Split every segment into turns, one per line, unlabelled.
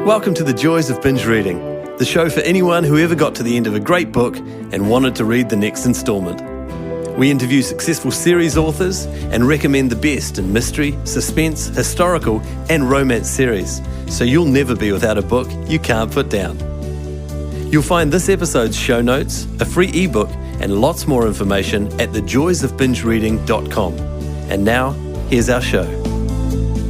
Welcome to the Joys of Binge Reading, the show for anyone who ever got to the end of a great book and wanted to read the next instalment. We interview successful series authors and recommend the best in mystery, suspense, historical and romance series, so you'll never be without a book you can't put down. You'll find this episode's show notes, a free ebook and lots more information at thejoysofbingereading.com. And now, here's our show.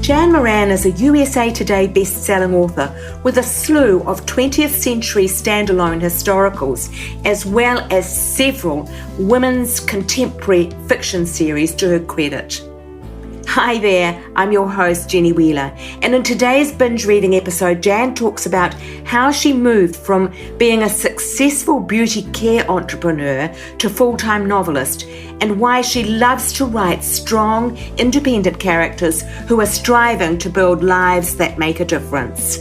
Jan Moran is a USA Today best-selling author with a slew of 20th century standalone historicals, as well as several women's contemporary fiction series to her credit. Hi there, I'm your host Jenny Wheeler, and in today's binge reading episode, Jan talks about how she moved from being a successful beauty care entrepreneur to full-time novelist, and why she loves to write strong, independent characters who are striving to build lives that make a difference.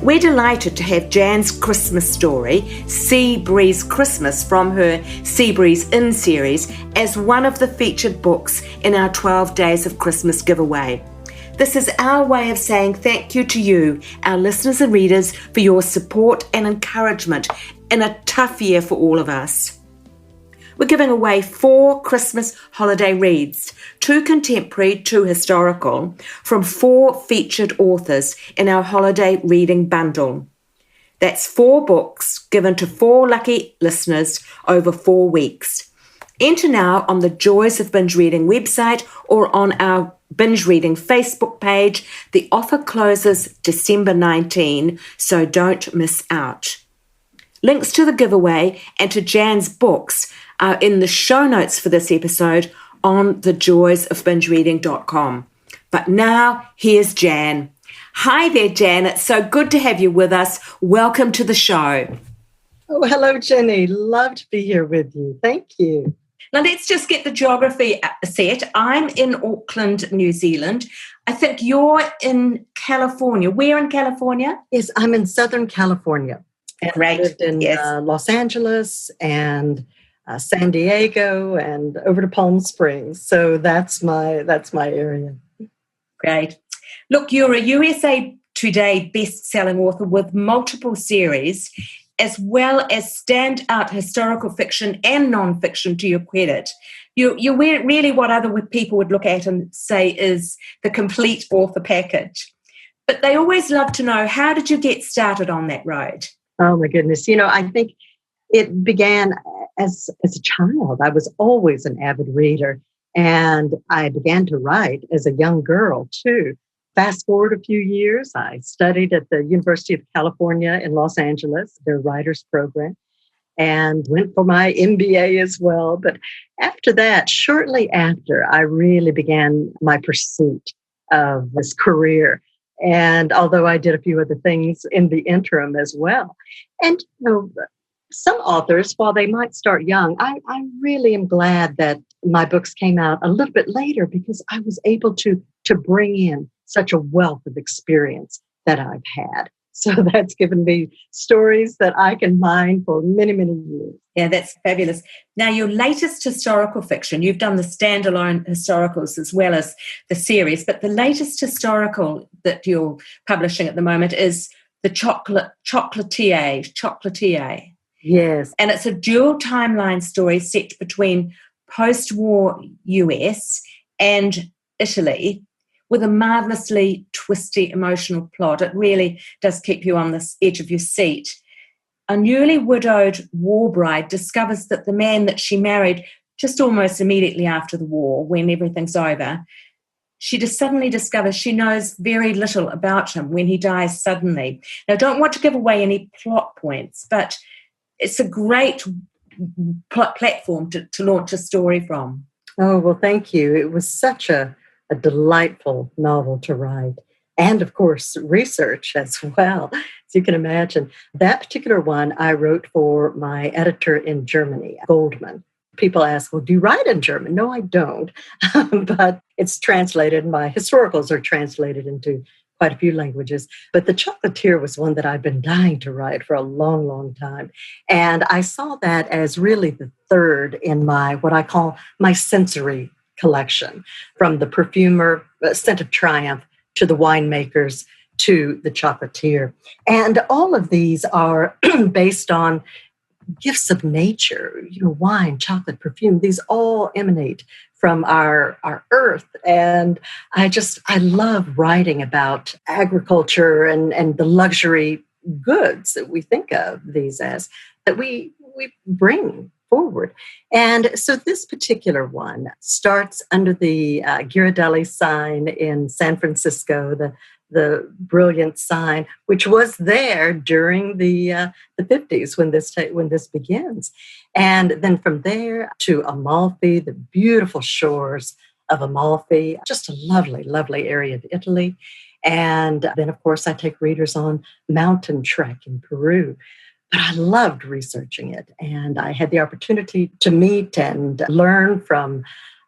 We're delighted to have Jan's Christmas story, Sea Breeze Christmas, from her Sea Breeze In series as one of the featured books in our 12 Days of Christmas giveaway. This is our way of saying thank you to you, our listeners and readers, for your support and encouragement in a tough year for all of us. We're giving away 4 Christmas holiday reads, 2 contemporary, 2 historical, from 4 featured authors in our holiday reading bundle. That's 4 books given to 4 lucky listeners over 4 weeks. Enter now on the Joys of Binge Reading website or on our Binge Reading Facebook page. The offer closes December 19, so don't miss out. Links to the giveaway and to Jan's books are in the show notes for this episode on thejoysofbingereading.com. But now, here's Jan. Hi there, Jan. It's so good to have you with us. Welcome to the show.
Oh, hello, Jenny. Love to be here with you. Thank you.
Now, let's just get the geography set. I'm in Auckland, New Zealand. I think you're in California. Where in California?
Yes, I'm in Southern California.
Great.
I lived in Los Angeles and San Diego and over to Palm Springs. So that's my area.
Great. Look, you're a USA Today best-selling author with multiple series, as well as standout historical fiction and non-fiction to your credit. You're really what other people would look at and say is the complete author package. But they always love to know, how did you get started on that road?
Oh, my goodness. I think it began as a child. I was always an avid reader, and I began to write as a young girl, too. Fast forward a few years, I studied at the University of California in Los Angeles, their writers program, and went for my MBA as well. But after that, shortly after, I really began my pursuit of this career. And although I did a few other things in the interim as well. And, some authors, while they might start young, I really am glad that my books came out a little bit later, because I was able to bring in such a wealth of experience that I've had. So that's given me stories that I can mine for many, many years.
Yeah, that's fabulous. Now, your latest historical fiction, you've done the standalone historicals as well as the series, but the latest historical that you're publishing at the moment is The Chocolatier.
Yes.
And it's a dual timeline story set between post-war US and Italy, with a marvelously twisty emotional plot. It really does keep you on the edge of your seat. A newly widowed war bride discovers that the man that she married just almost immediately after the war, when everything's over, she just suddenly discovers she knows very little about him when he dies suddenly. Now, I don't want to give away any plot points, but it's a great platform to launch a story from.
Oh, well, thank you. It was such a delightful novel to write. And, of course, research as well, as you can imagine. That particular one I wrote for my editor in Germany, Goldman. People ask, well, do you write in German? No, I don't. But it's translated. My historicals are translated into quite a few languages. But The Chocolatier was one that I've been dying to write for a long, long time. And I saw that as really the third in my, what I call my sensory collection, from the perfumer, Scent of Triumph, to the winemakers, to the chocolatier. And all of these are based on gifts of nature, wine, chocolate, perfume. These all emanate from our earth. And I love writing about agriculture and the luxury goods that we think of these as, that we bring forward. And so this particular one starts under the Ghirardelli sign in San Francisco, the brilliant sign, which was there during the 50s when this begins. And then from there to Amalfi, the beautiful shores of Amalfi, just a lovely, lovely area of Italy. And then, of course, I take readers on mountain trek in Peru. But I loved researching it. And I had the opportunity to meet and learn from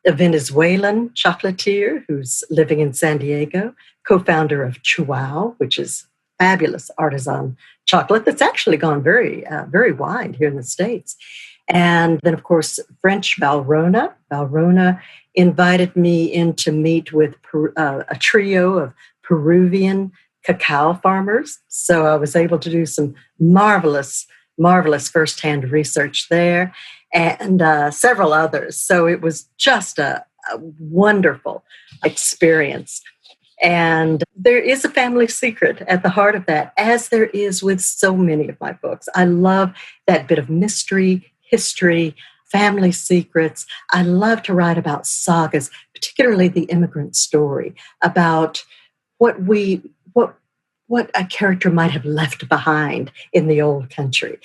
a Venezuelan chocolatier who's living in San Diego, co-founder of Chihuahua, which is fabulous artisan chocolate that's actually gone very, very wide here in the States. And then, of course, French Valrhona. Valrhona invited me in to meet with a trio of Peruvian cacao farmers. So I was able to do some marvelous firsthand research there, and several others. So it was just a wonderful experience. And there is a family secret at the heart of that, as there is with so many of my books. I love that bit of mystery, history, family secrets. I love to write about sagas, particularly the immigrant story, about what a character might have left behind in the old country.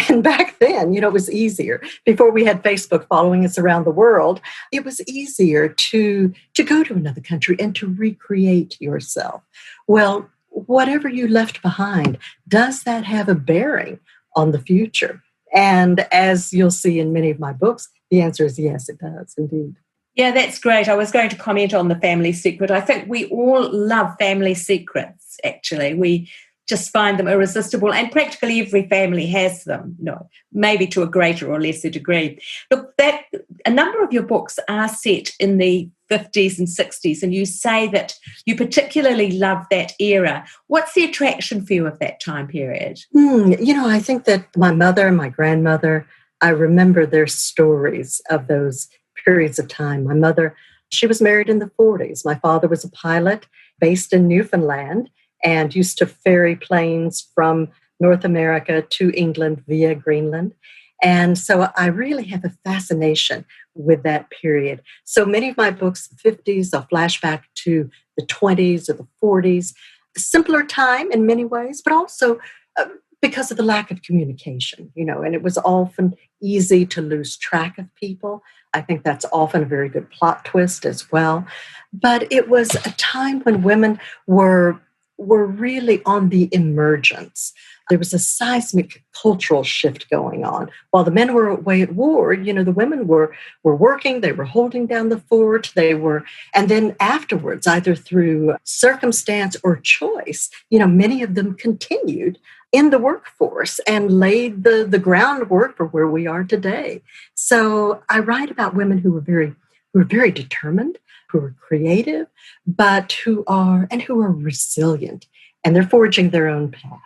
And back then, it was easier. Before we had Facebook following us around the world, it was easier to go to another country and to recreate yourself. Well, whatever you left behind, does that have a bearing on the future? And as you'll see in many of my books, the answer is yes, it does indeed.
Yeah, that's great. I was going to comment on the family secret. I think we all love family secrets, actually. We just find them irresistible, and practically every family has them, maybe to a greater or lesser degree. Look, a number of your books are set in the 50s and 60s, and you say that you particularly love that era. What's the attraction for you of that time period?
I think that my mother and my grandmother, I remember their stories of those periods of time. My mother, she was married in the 40s. My father was a pilot based in Newfoundland and used to ferry planes from North America to England via Greenland. And so I really have a fascination with that period. So many of my books, the 50s, I'll flashback to the 20s or the 40s. A simpler time in many ways, but also because of the lack of communication, and it was often easy to lose track of people. I think that's often a very good plot twist as well. But it was a time when women were really on the emergence. There was a seismic cultural shift going on. While the men were away at war, the women were working, they were holding down the fort, and then afterwards, either through circumstance or choice, many of them continued in the workforce and laid the groundwork for where we are today. So I write about women who were very determined, who are creative, but who are resilient, and they're forging their own path.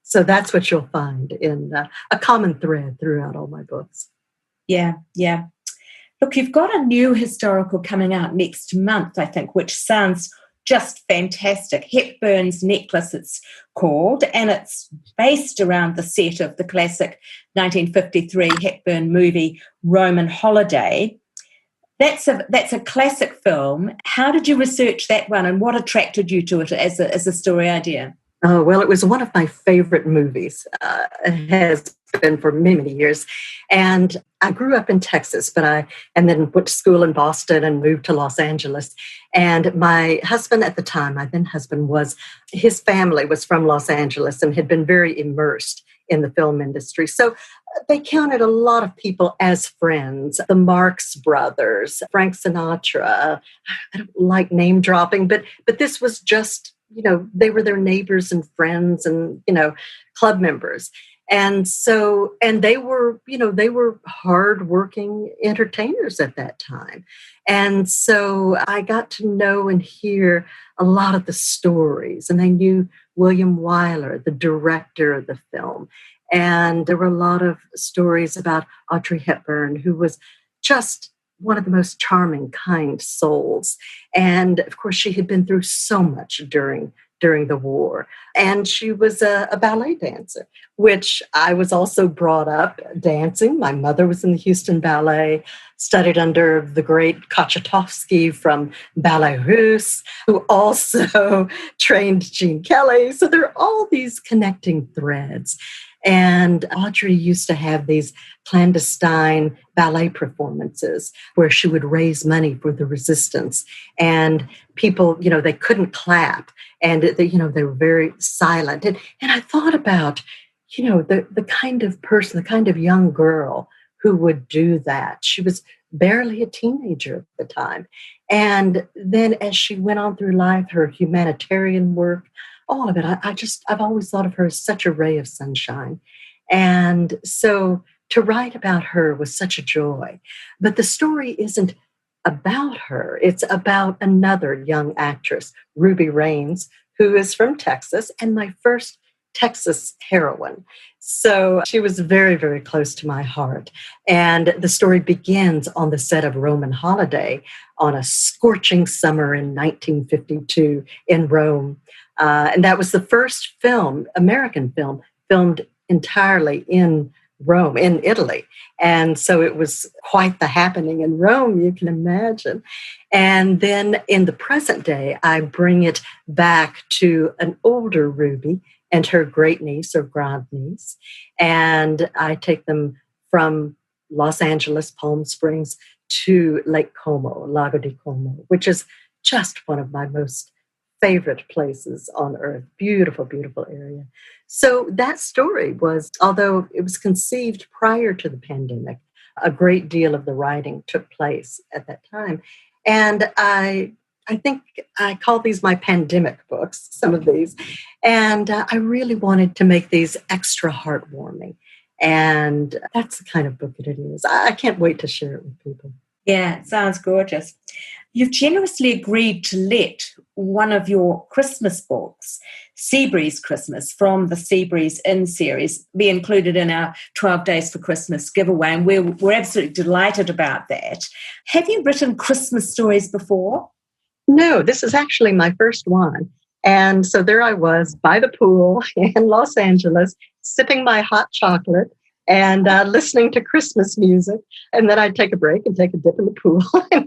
So that's what you'll find in a common thread throughout all my books.
Yeah. Look, you've got a new historical coming out next month, I think, which sounds just fantastic. Hepburn's Necklace, it's called, and it's based around the set of the classic 1953 Hepburn movie Roman Holiday. That's a classic film. How did you research that one, and what attracted you to it as a story idea?
Oh, well, it was one of my favorite movies. It has been for many, many years. And I grew up in Texas, and then went to school in Boston and moved to Los Angeles. And my husband at the time, my then husband, his family was from Los Angeles and had been very immersed in the film industry. So they counted a lot of people as friends. The Marx Brothers, Frank Sinatra. I don't like name dropping, but this was just, they were their neighbors and friends and, club members. And so, and they were hardworking entertainers at that time. And so I got to know and hear a lot of the stories, and I knew William Wyler, the director of the film. And there were a lot of stories about Audrey Hepburn, who was just one of the most charming, kind souls. And of course, she had been through so much during the war. And she was a ballet dancer, which I was also brought up dancing. My mother was in the Houston Ballet, studied under the great Kochetowski from Ballet Russe, who also trained Gene Kelly. So there are all these connecting threads. And Audrey used to have these clandestine ballet performances where she would raise money for the resistance. And people, they couldn't clap. And, they were very silent. And I thought about, the kind of person, the kind of young girl who would do that. She was barely a teenager at the time. And then as she went on through life, her humanitarian work, all of it, I've always thought of her as such a ray of sunshine. And so to write about her was such a joy. But the story isn't about her. It's about another young actress, Ruby Raines, who is from Texas and my first Texas heroine. So she was very, very close to my heart. And the story begins on the set of Roman Holiday on a scorching summer in 1952 in Rome. And that was the first film, American film, filmed entirely in Rome, in Italy. And so it was quite the happening in Rome, you can imagine. And then in the present day, I bring it back to an older Ruby and her great niece or grand niece. And I take them from Los Angeles, Palm Springs to Lake Como, Lago di Como, which is just one of my most favorite places on earth. Beautiful, beautiful area. So that story was, although it was conceived prior to the pandemic, a great deal of the writing took place at that time. And I think I call these my pandemic books, some of these. And I really wanted to make these extra heartwarming. And that's the kind of book that it is. I can't wait to share it with people.
Yeah, it sounds gorgeous. You've generously agreed to let one of your Christmas books, Seabreeze Christmas, from the Seabreeze In series, be included in our 12 Days for Christmas giveaway, and we're absolutely delighted about that. Have you written Christmas stories before?
No, this is actually my first one. And so there I was by the pool in Los Angeles, sipping my hot chocolate and listening to Christmas music. And then I'd take a break and take a dip in the pool. And,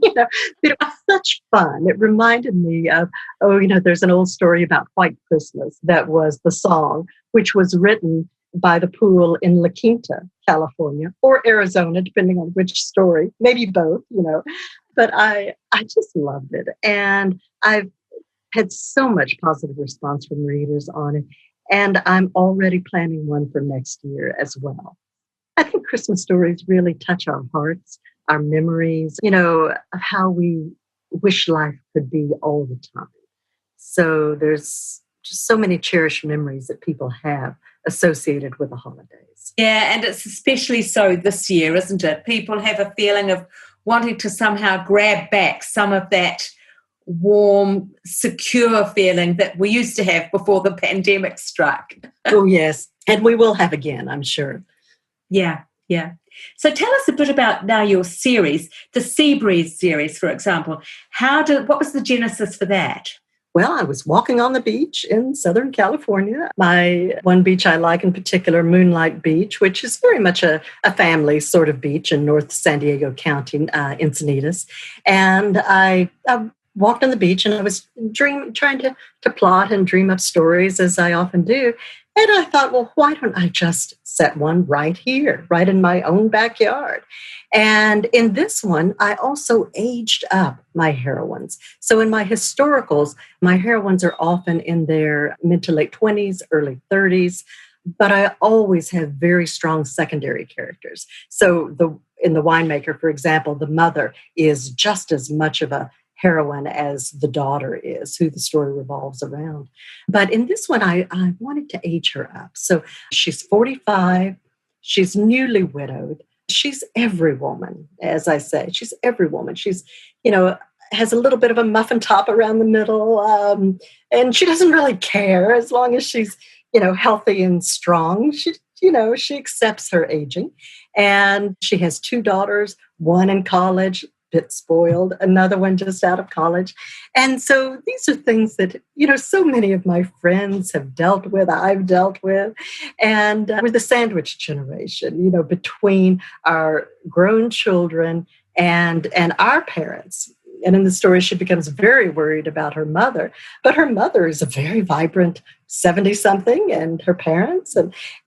it was such fun. It reminded me of, there's an old story about White Christmas that was the song, which was written by the pool in La Quinta, California, or Arizona, depending on which story, maybe both, But I just loved it. And I've had so much positive response from readers on it. And I'm already planning one for next year as well. I think Christmas stories really touch our hearts, our memories, of how we wish life could be all the time. So there's just so many cherished memories that people have associated with the holidays.
Yeah, and it's especially so this year, isn't it? People have a feeling of wanting to somehow grab back some of that warm, secure feeling that we used to have before the pandemic struck.
Oh, yes. And we will have again, I'm sure.
Yeah. So tell us a bit about now your series, the Seabreeze series, for example. What was the genesis for that?
Well, I was walking on the beach in Southern California. My one beach I like in particular, Moonlight Beach, which is very much a family sort of beach in North San Diego County, Encinitas. And I walked on the beach and I was trying to plot and dream up stories, as I often do. And I thought, well, why don't I just set one right here, right in my own backyard? And in this one, I also aged up my heroines. So in my historicals, my heroines are often in their mid to late 20s, early 30s, but I always have very strong secondary characters. So in The Winemaker, for example, the mother is just as much of a heroine as the daughter is, who the story revolves around. But in this one, I wanted to age her up. So she's 45, she's newly widowed. She's every woman, as I say. She's every woman. She's, has a little bit of a muffin top around the middle, and she doesn't really care as long as she's, healthy and strong. She accepts her aging, and she has 2 daughters, one in college, bit spoiled, another one just out of college. And so these are things that, so many of my friends have dealt with, I've dealt with. And we're the sandwich generation, between our grown children and our parents. And in the story, she becomes very worried about her mother. But her mother is a very vibrant 70-something, and her parents.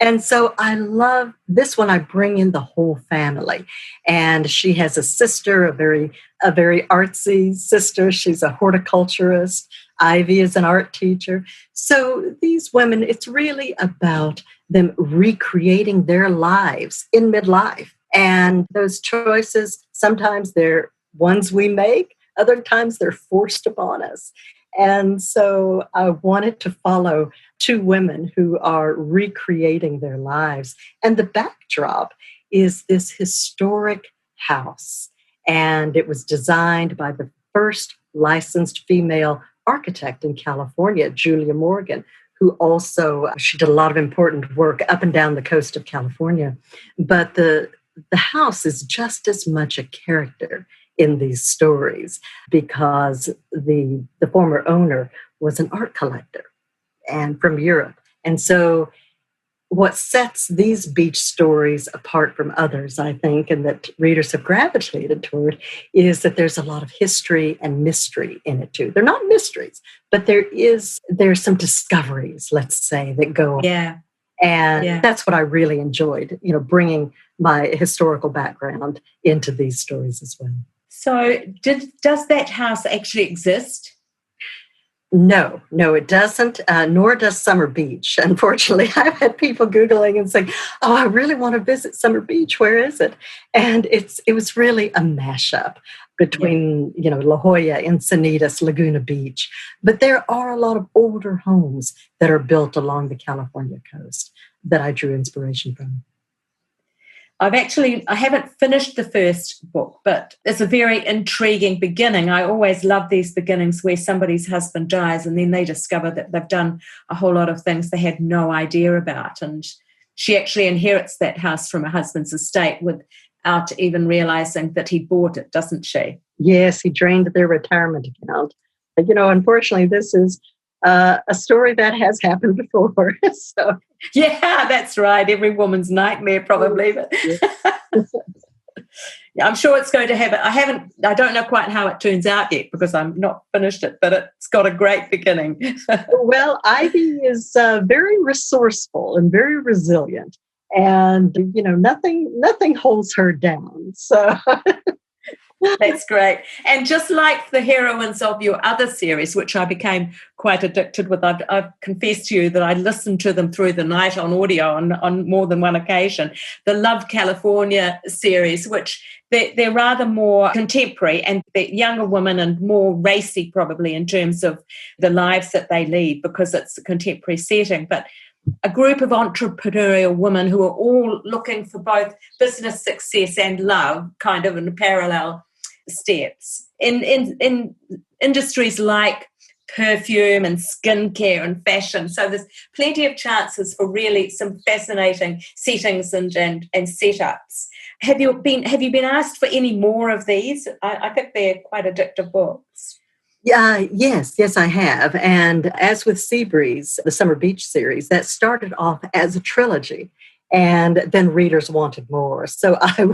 And so I love this one. I bring in the whole family. And she has a sister, a very artsy sister. She's a horticulturist. Ivy is an art teacher. So these women, it's really about them recreating their lives in midlife. And those choices, sometimes they're ones we make, other times they're forced upon us. And so I wanted to follow 2 women who are recreating their lives. And the backdrop is this historic house. And it was designed by the first licensed female architect in California, Julia Morgan, who also, she did a lot of important work up and down the coast of California. But the house is just as much a character in these stories because the former owner was an art collector and from Europe. And so what sets these beach stories apart from others, I think, and that readers have gravitated toward, is that there's a lot of history and mystery in it too. They're not mysteries, but there's some discoveries, let's say, that go on.
Yeah.
And that's what I really enjoyed, bringing my historical background into these stories as well.
So does that house actually exist?
No, it doesn't, nor does Summer Beach. Unfortunately, I've had people Googling and saying, oh, I really want to visit Summer Beach. Where is it? And it was really a mashup between, La Jolla, Encinitas, Laguna Beach. But there are a lot of older homes that are built along the California coast that I drew inspiration from.
I haven't finished the first book, but it's a very intriguing beginning. I always love these beginnings where somebody's husband dies and then they discover that they've done a whole lot of things they had no idea about. And she actually inherits that house from her husband's estate without even realizing that he bought it, doesn't she?
Yes, he drained their retirement account. Unfortunately, this is a story that has happened before. So.
Yeah, that's right. Every woman's nightmare, probably. But I'm sure it's going to have it. I don't know quite how it turns out yet because I'm not finished it, but it's got a great beginning.
Well, Ivy is very resourceful and very resilient, and nothing holds her down. So.
That's great. And just like the heroines of your other series, which I became quite addicted with, I've confessed to you that I listened to them through the night on audio on more than one occasion. The Love California series, which they're rather more contemporary and they're younger women and more racy probably in terms of the lives that they lead because it's a contemporary setting. But a group of entrepreneurial women who are all looking for both business success and love, kind of in parallel steps in industries like perfume and skincare and fashion. So there's plenty of chances for really some fascinating settings and setups. Have you been asked for any more of these? I think they're quite addictive books.
Yes, I have. And as with Seabreeze, the Summer Beach series, that started off as a trilogy. And then readers wanted more. So I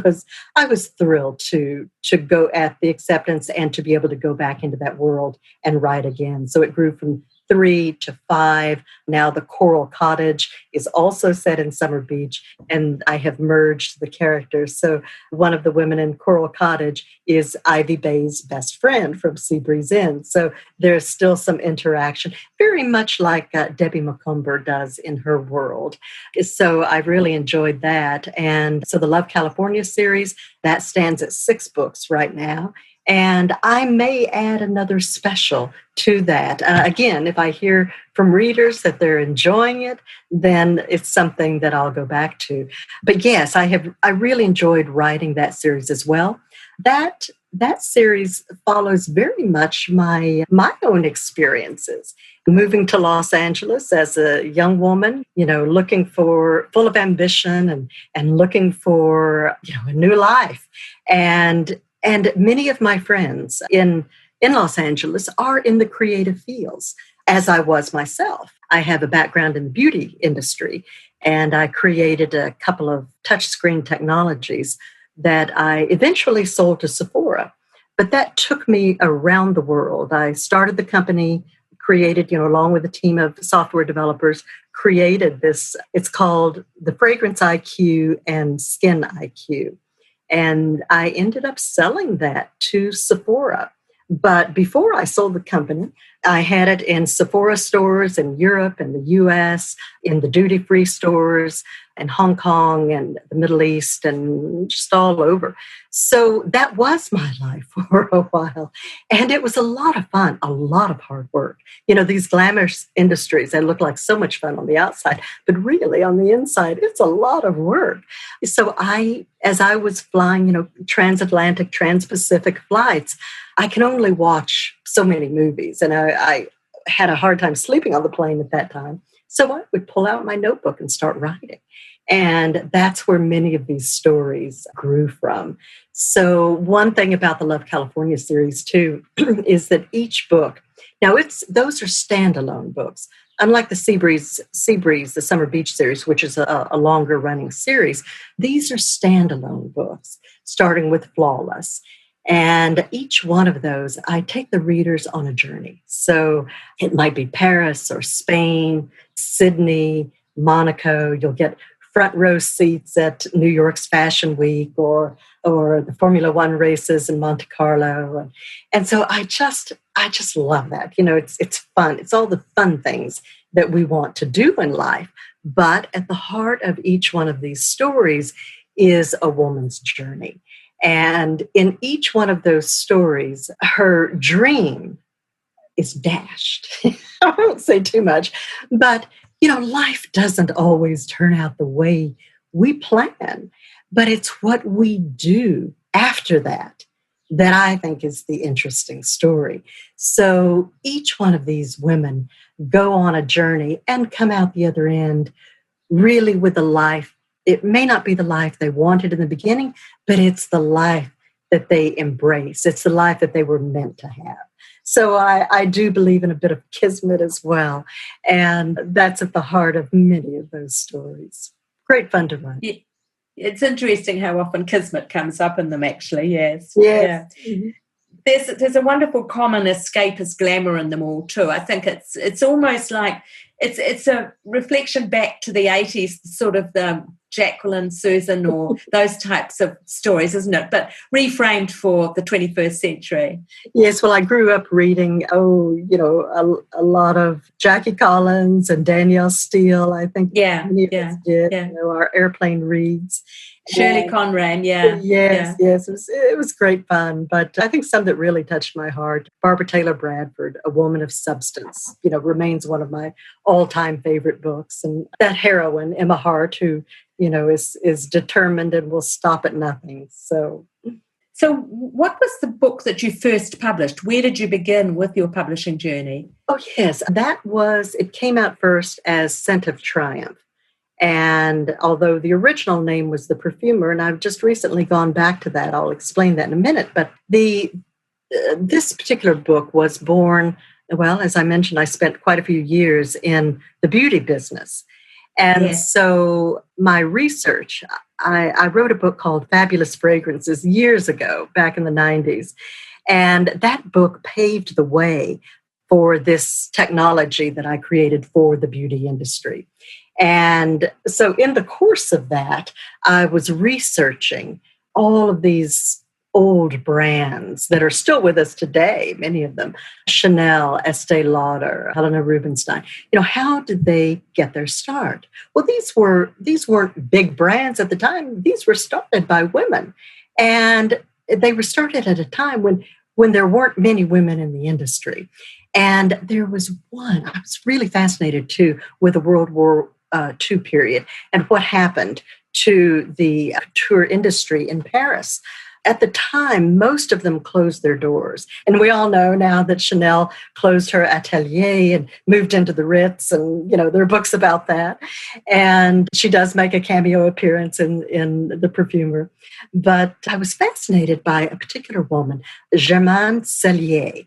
was thrilled to go at the acceptance and to be able to go back into that world and write again. So it grew from 3 to 5. Now the Coral Cottage is also set in Summer Beach, and I have merged the characters. So one of the women in Coral Cottage is Ivy Bay's best friend from Seabreeze Inn. So there's still some interaction, very much like Debbie Macomber does in her world. So I really enjoyed that. And so the Love California series, that stands at 6 books right now. And I may add another special to that. Again, if I hear from readers that they're enjoying it, then it's something that I'll go back to. But yes, I really enjoyed writing that series as well. That that series follows very much my own experiences. Moving to Los Angeles as a young woman, looking for full of ambition and looking for, a new life. And many of my friends in Los Angeles are in the creative fields, as I was myself. I have a background in the beauty industry, and I created a couple of touchscreen technologies that I eventually sold to Sephora. But that took me around the world. I started the company, created, along with a team of software developers, created this. It's called the Fragrance IQ and Skin IQ. And I ended up selling that to Sephora. But before I sold the company, I had it in Sephora stores in Europe and the US, in the duty-free stores in Hong Kong and the Middle East and just all over. So that was my life for a while. And it was a lot of fun, a lot of hard work. These glamorous industries, they look like so much fun on the outside, but really on the inside, it's a lot of work. So as I was flying, transatlantic, trans-Pacific flights, I can only watch so many movies. And I had a hard time sleeping on the plane at that time. So I would pull out my notebook and start writing. And that's where many of these stories grew from. So one thing about the Love California series, too, is that each book, now those are standalone books. Unlike the Seabreeze, the Summer Beach series, which is a longer running series, these are standalone books, starting with Flawless. And each one of those, I take the readers on a journey. So it might be Paris or Spain, Sydney, Monaco. You'll get front row seats at New York's Fashion Week or the Formula One races in Monte Carlo. And so I just love that. It's fun. It's all the fun things that we want to do in life. But at the heart of each one of these stories is a woman's journey. And in each one of those stories, her dream is dashed. I won't say too much, but life doesn't always turn out the way we plan, but it's what we do after that I think is the interesting story. So each one of these women go on a journey and come out the other end really with a life. It may not be the life they wanted in the beginning, but it's the life that they embrace. It's the life that they were meant to have. So I do believe in a bit of kismet as well. And that's at the heart of many of those stories. Great fun to write.
Yeah. It's interesting how often kismet comes up in them, actually. Yes.
Yes.
Yeah. Mm-hmm. There's a wonderful common escapist glamour in them all too. I think it's almost like it's a reflection back to the 80s, sort of the Jacqueline, Susan, or those types of stories, isn't it? But reframed for the 21st century.
Yes, well, I grew up reading, a lot of Jackie Collins and Danielle Steele, I think.
Yeah.
Our airplane reads.
Shirley Conran, yeah.
Yes. It was great fun. But I think some that really touched my heart, Barbara Taylor Bradford, A Woman of Substance, remains one of my all-time favorite books. And that heroine, Emma Hart, who, is determined and will stop at nothing. So
what was the book that you first published? Where did you begin with your publishing journey?
Oh, yes. It came out first as Scent of Triumph. And although the original name was The Perfumer, and I've just recently gone back to that, I'll explain that in a minute. But this particular book was born, well, as I mentioned, I spent quite a few years in the beauty business. And so my research, I wrote a book called Fabulous Fragrances years ago, back in the 90s. And that book paved the way for this technology that I created for the beauty industry. And so in the course of that, I was researching all of these old brands that are still with us today, many of them, Chanel, Estee Lauder, Helena Rubinstein. How did they get their start? Well, these weren't big brands at the time. These were started by women. And they were started at a time when there weren't many women in the industry. And there was one, I was really fascinated too with the World War II period and what happened to the couture industry in Paris. At the time, most of them closed their doors. And we all know now that Chanel closed her atelier and moved into the Ritz. And, there are books about that. And she does make a cameo appearance in The Perfumer. But I was fascinated by a particular woman, Germaine Cellier.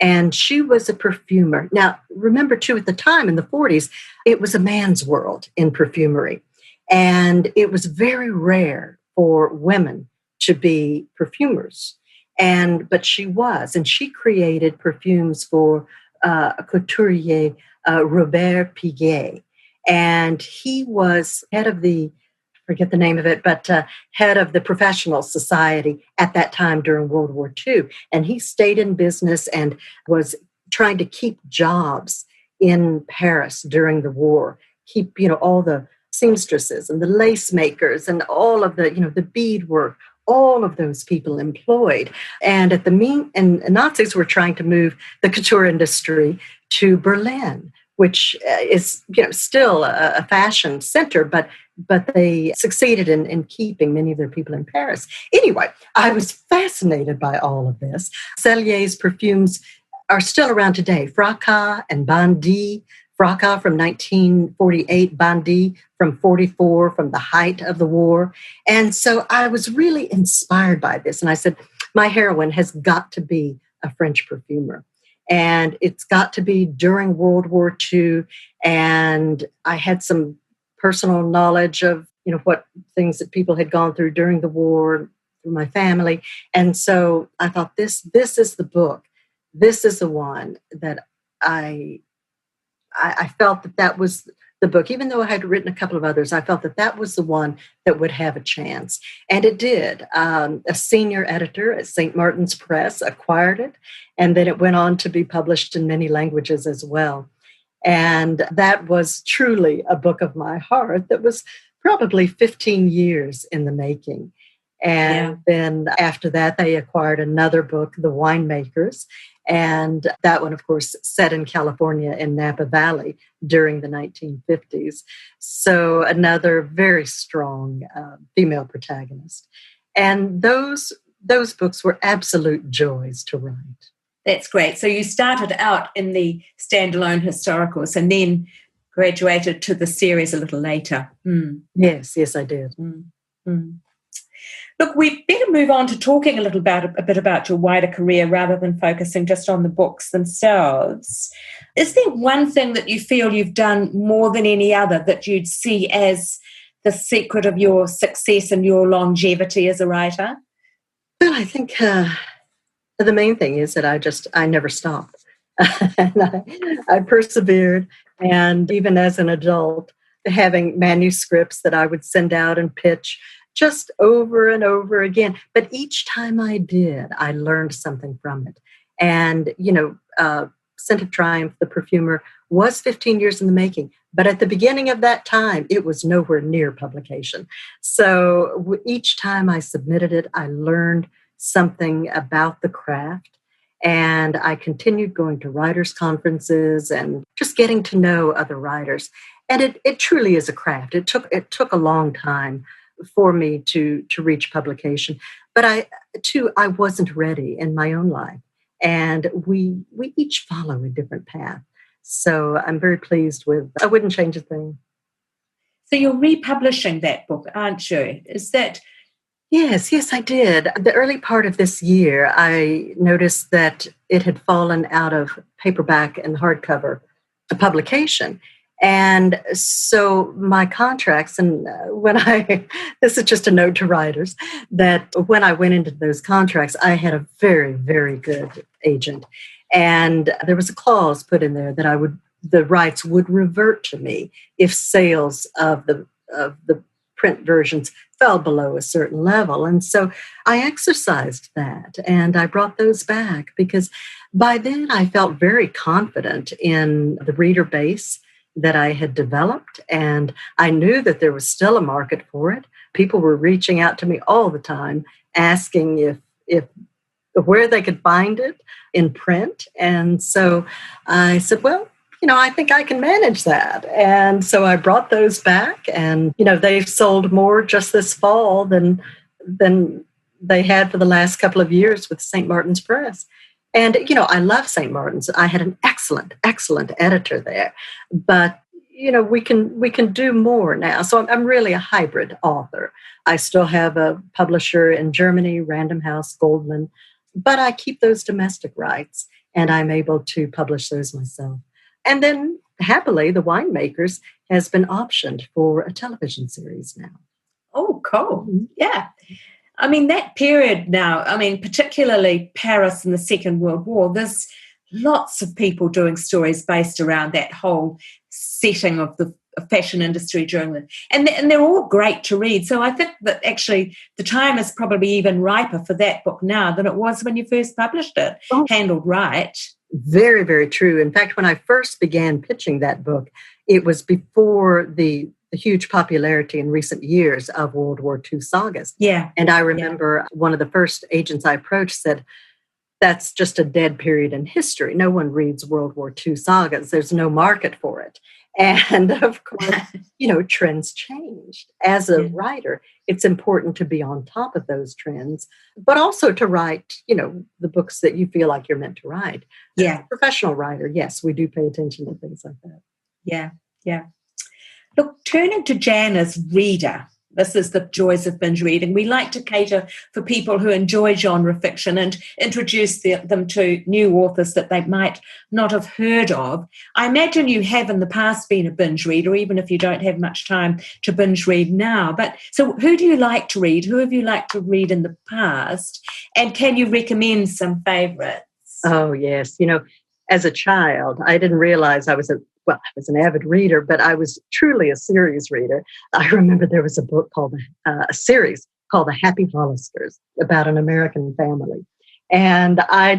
And she was a perfumer. Now, remember, too, at the time in the 40s, it was a man's world in perfumery. And it was very rare for women to be perfumers. But she was. And she created perfumes for a couturier, Robert Piguet. And he was head of forget the name of it, but head of the professional society at that time during World War II. And he stayed in business and was trying to keep jobs in Paris during the war, keep, all the seamstresses and the lace makers and all of the, the beadwork, all of those people employed. And and Nazis were trying to move the couture industry to Berlin, which is still a fashion center, but they succeeded in keeping many of their people in Paris. Anyway, I was fascinated by all of this. Cellier's perfumes are still around today. Fracas and Bandit. Fracas from 1948, Bandit from 44, from the height of the war. And so I was really inspired by this. And I said, my heroine has got to be a French perfumer. And it's got to be during World War II. And I had some personal knowledge of, what things that people had gone through during the war, through my family. And so I thought, this is the book. This is the one that I felt that was the book. Even though I had written a couple of others, I felt that was the one that would have a chance. And it did. A senior editor at St. Martin's Press acquired it, and then it went on to be published in many languages as well. And that was truly a book of my heart that was probably 15 years in the making. And then after that, they acquired another book, The Winemakers. And that one, of course, set in California in Napa Valley during the 1950s. So another very strong female protagonist. And those books were absolute joys to write.
That's great. So you started out in the standalone historicals and then graduated to the series a little later. Mm.
Yes, I did.
Mm. Mm. Look, we better move on to talking a bit about your wider career rather than focusing just on the books themselves. Is there one thing that you feel you've done more than any other that you'd see as the secret of your success and your longevity as a writer?
Well, I think the main thing is that I never stopped. And I persevered. And even as an adult, having manuscripts that I would send out and pitch just over and over again. But each time I did, I learned something from it. And, Scent of Triumph, The Perfumer, was 15 years in the making. But at the beginning of that time, it was nowhere near publication. So each time I submitted it, I learned something about the craft. And I continued going to writers' conferences and just getting to know other writers. And it truly is a craft. It took a long time for me to reach publication. But I wasn't ready in my own life. And we each follow a different path. So I'm very pleased I wouldn't change a thing.
So you're republishing that book, aren't you? Is that...
Yes, I did. The early part of this year, I noticed that it had fallen out of paperback and hardcover publication. And so my contracts, and this is just a note to writers, that when I went into those contracts, I had a very, very good agent. And there was a clause put in there that the rights would revert to me if sales of the print versions fell below a certain level. And so I exercised that and I brought those back because by then I felt very confident in the reader base that I had developed. And I knew that there was still a market for it. People were reaching out to me all the time, asking if where they could find it in print. And so I said, well, I think I can manage that. And so I brought those back and, they've sold more just this fall than they had for the last couple of years with St. Martin's Press. And, I love St. Martin's. I had an excellent, excellent editor there. But, we can do more now. So I'm really a hybrid author. I still have a publisher in Germany, Random House, Goldman, but I keep those domestic rights and I'm able to publish those myself. And then happily, The Winemakers has been optioned for a television series now.
Oh, cool. Yeah. I mean, that period now, particularly Paris and the Second World War, there's lots of people doing stories based around that whole setting of the fashion industry during the... And they're all great to read. So I think that actually the time is probably even riper for that book now than it was when you first published it, handled right.
Very, very true. In fact, when I first began pitching that book, it was before the huge popularity in recent years of World War II sagas.
Yeah.
And I remember one of the first agents I approached said, that's just a dead period in history. No one reads World War II sagas. There's no market for it. And of course, trends changed. As a writer, it's important to be on top of those trends, but also to write, the books that you feel like you're meant to write.
Yeah.
As a professional writer, yes, we do pay attention to things like that.
Yeah, yeah. Look, turning to Jan as reader, this is the joys of binge reading. We like to cater for people who enjoy genre fiction and introduce them to new authors that they might not have heard of. I imagine you have in the past been a binge reader, even if you don't have much time to binge read now. But so who do you like to read? Who have you liked to read in the past? And can you recommend some favorites?
Oh, yes. As a child, I didn't realize I was an avid reader, but I was truly a series reader. I remember there was a book called, a series called The Happy Hollisters about an American family. And I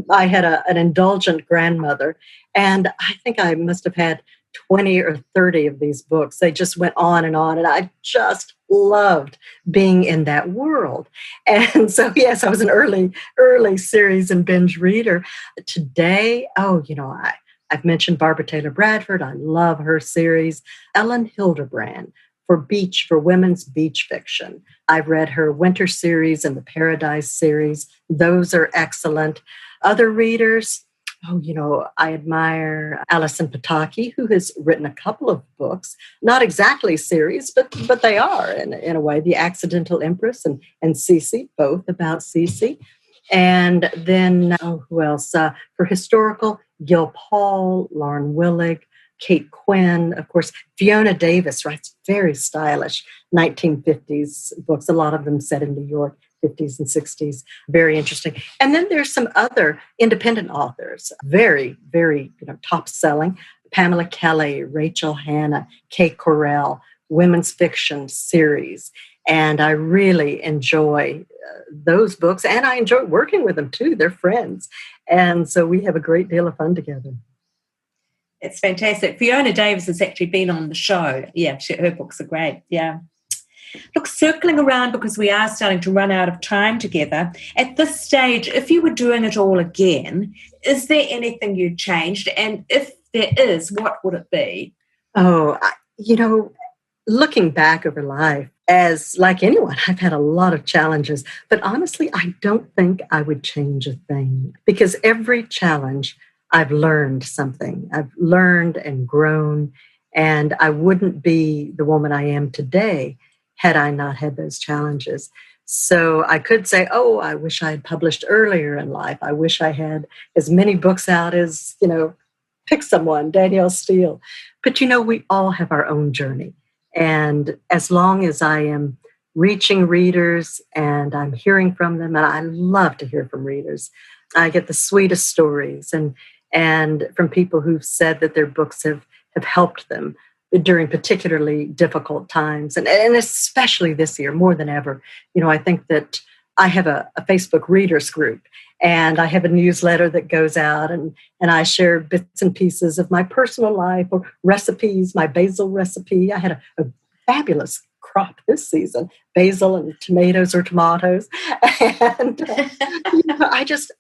had an indulgent grandmother, and I think I must have had 20 or 30 of these books. They just went on, and I just loved being in that world. And so, yes, I was an early series and binge reader. Today, I've mentioned Barbara Taylor Bradford. I love her series. Ellen Hilderbrand for women's beach fiction. I've read her Winter series and the Paradise series. Those are excellent. Other readers, I admire Alison Pataki, who has written a couple of books, not exactly series, but they are in a way. The Accidental Empress and Cece, both about Cece. And then, who else? For historical, Gil Paul, Lauren Willig, Kate Quinn, of course, Fiona Davis writes very stylish 1950s books, a lot of them set in New York, 50s and 60s, very interesting. And then there's some other independent authors, very, very top-selling, Pamela Kelly, Rachel Hanna, Kay Correll, women's fiction series. And I really enjoy those books, and I enjoy working with them too. They're friends. And so we have a great deal of fun together.
It's fantastic. Fiona Davis has actually been on the show. Yeah, her books are great. Yeah. Look, circling around because we are starting to run out of time together. At this stage, if you were doing it all again, is there anything you'd changed? And if there is, what would it be?
Oh, looking back over life, as like anyone, I've had a lot of challenges, but honestly, I don't think I would change a thing because every challenge I've learned something. I've learned and grown, and I wouldn't be the woman I am today had I not had those challenges. So I could say, I wish I had published earlier in life. I wish I had as many books out as, pick someone, Danielle Steele. But, we all have our own journey. And as long as I am reaching readers and I'm hearing from them, and I love to hear from readers, I get the sweetest stories and from people who've said that their books have helped them during particularly difficult times. And especially this year, more than ever, I think that I have a Facebook readers group, and I have a newsletter that goes out, and I share bits and pieces of my personal life or recipes, my basil recipe. I had a fabulous crop this season, basil and tomatoes. And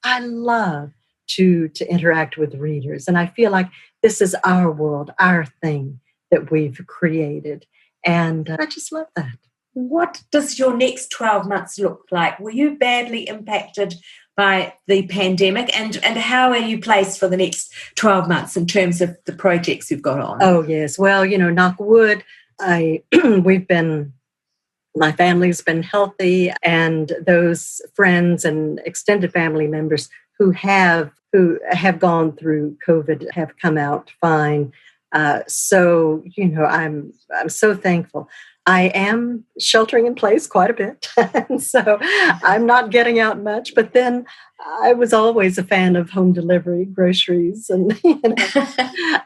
I love to interact with readers. And I feel like this is our world, our thing that we've created. And I just love that.
What does your next 12 months look like? Were you badly impacted by the pandemic, and how are you placed for the next 12 months in terms of the projects you've got on?
Oh, yes. Well, knock wood, my family's been healthy, and those friends and extended family members who have gone through COVID have come out fine. So, I'm so thankful. I am sheltering in place quite a bit, and so I'm not getting out much. But then I was always a fan of home delivery, groceries, and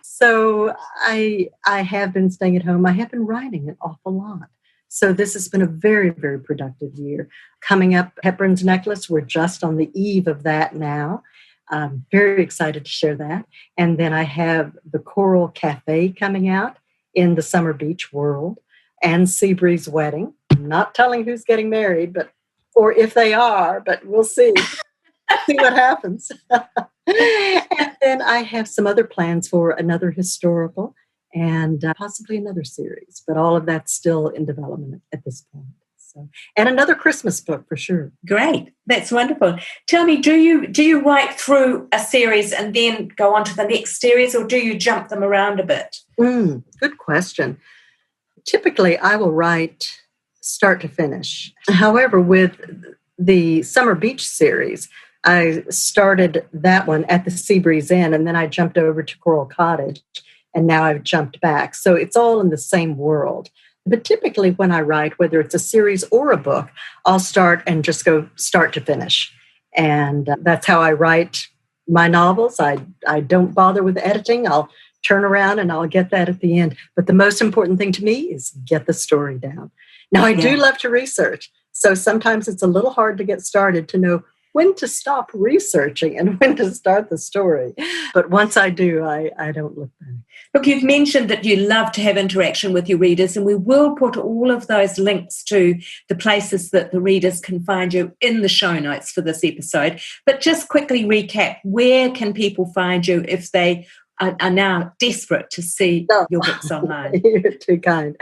so I have been staying at home. I have been writing an awful lot. So this has been a very, very productive year. Coming up, Hepburn's Necklace, we're just on the eve of that now. I'm very excited to share that. And then I have the Coral Cafe coming out in the Summer Beach world, and Seabreeze Wedding. I'm not telling who's getting married, or if they are, but we'll see. See what happens. And then I have some other plans for another historical and possibly another series, but all of that's still in development at this point. So, and another Christmas book for sure.
Great, that's wonderful. Tell me, do you write through a series and then go on to the next series, or do you jump them around a bit?
Good question. Typically, I will write start to finish. However, with the Summer Beach series, I started that one at the Seabreeze Inn, and then I jumped over to Coral Cottage, and now I've jumped back. So it's all in the same world. But typically when I write, whether it's a series or a book, I'll start and just go start to finish. And that's how I write my novels. I don't bother with editing. I'll turn around and I'll get that at the end. But the most important thing to me is get the story down. Now, I do love to research. So sometimes it's a little hard to get started to know when to stop researching and when to start the story. But once I do, I don't look back.
Look, you've mentioned that you love to have interaction with your readers, and we will put all of those links to the places that the readers can find you in the show notes for this episode. But just quickly recap, where can people find you if they are now desperate to see your books online?
You're too kind.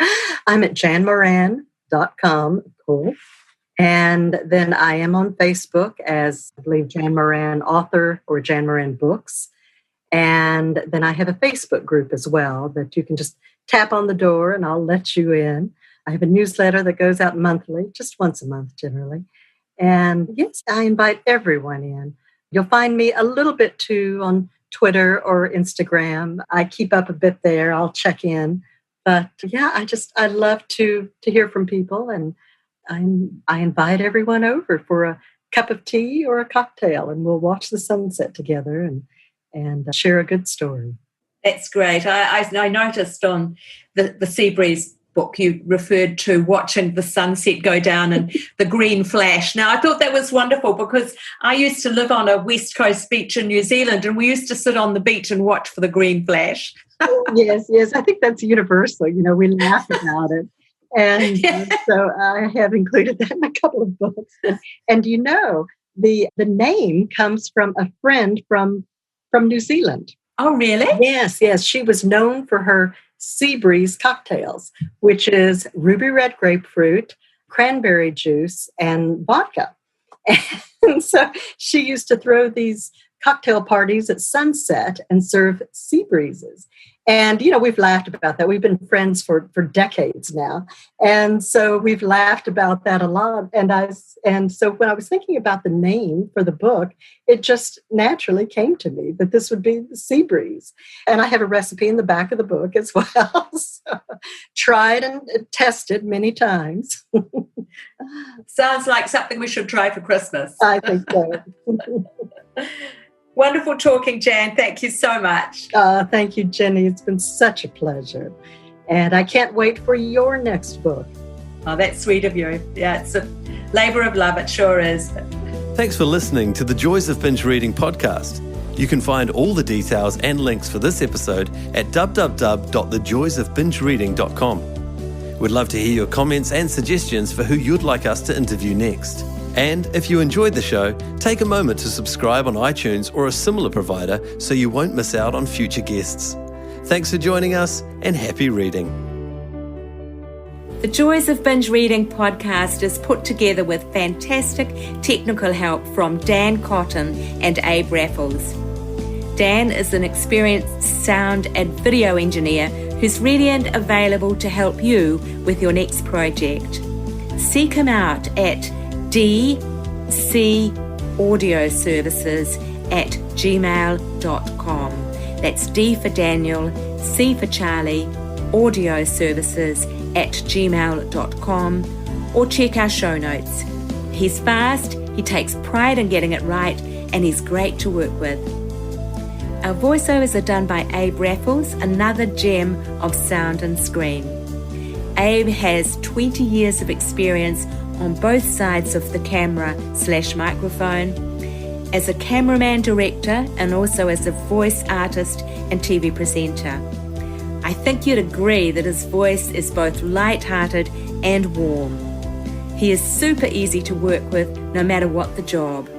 I'm at janmoran.com, cool. And then I am on Facebook as, I believe, Jan Moran Author or Jan Moran Books. And then I have a Facebook group as well that you can just tap on the door and I'll let you in. I have a newsletter that goes out monthly, just once a month generally. And yes, I invite everyone in. You'll find me a little bit too on Twitter or Instagram. I keep up a bit there. I'll check in. But yeah, I love to hear from people, and I invite everyone over for a cup of tea or a cocktail, and we'll watch the sunset together and share a good story.
That's great. I noticed on the Seabreeze book you referred to watching the sunset go down and the green flash. Now, I thought that was wonderful because I used to live on a West Coast beach in New Zealand, and we used to sit on the beach and watch for the green flash.
Yes. I think that's universal. We laugh about it. And so I have included that in a couple of books. And the name comes from a friend from New Zealand.
Oh, really?
Yes. She was known for her Seabreeze cocktails, which is ruby red grapefruit, cranberry juice, and vodka. And so she used to throw these cocktail parties at sunset and serve sea breezes. And, we've laughed about that. We've been friends for decades now. And so we've laughed about that a lot. And so when I was thinking about the name for the book, it just naturally came to me that this would be the Sea Breeze. And I have a recipe in the back of the book as well. So tried and tested many times.
Sounds like something we should try for Christmas.
I think so.
Wonderful talking, Jan. Thank you so much.
Thank you, Jenny. It's been such a pleasure. And I can't wait for your next book.
Oh, that's sweet of you. Yeah, it's a labour of love. It sure is.
Thanks for listening to the Joys of Binge Reading podcast. You can find all the details and links for this episode at www.thejoysofbingereading.com. We'd love to hear your comments and suggestions for who you'd like us to interview next. And if you enjoyed the show, take a moment to subscribe on iTunes or a similar provider so you won't miss out on future guests. Thanks for joining us, and happy reading.
The Joys of Binge Reading podcast is put together with fantastic technical help from Dan Cotton and Abe Raffles. Dan is an experienced sound and video engineer who's ready and available to help you with your next project. Seek him out at dcaudioservices@gmail.com. That's D for Daniel, C for Charlie, audioservices@gmail.com, or check our show notes. He's fast, he takes pride in getting it right, and he's great to work with. Our voiceovers are done by Abe Raffles, another gem of sound and screen. Abe has 20 years of experience on both sides of the camera/microphone, as a cameraman director and also as a voice artist and TV presenter. I think you'd agree that his voice is both light-hearted and warm. He is super easy to work with no matter what the job.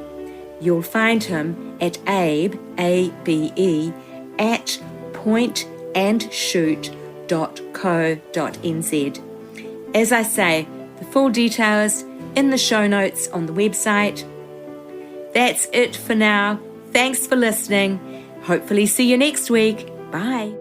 You'll find him at Abe, A-B-E, at pointandshoot.co.nz. As I say, the full details in the show notes on the website. That's it for now. Thanks for listening. Hopefully see you next week. Bye.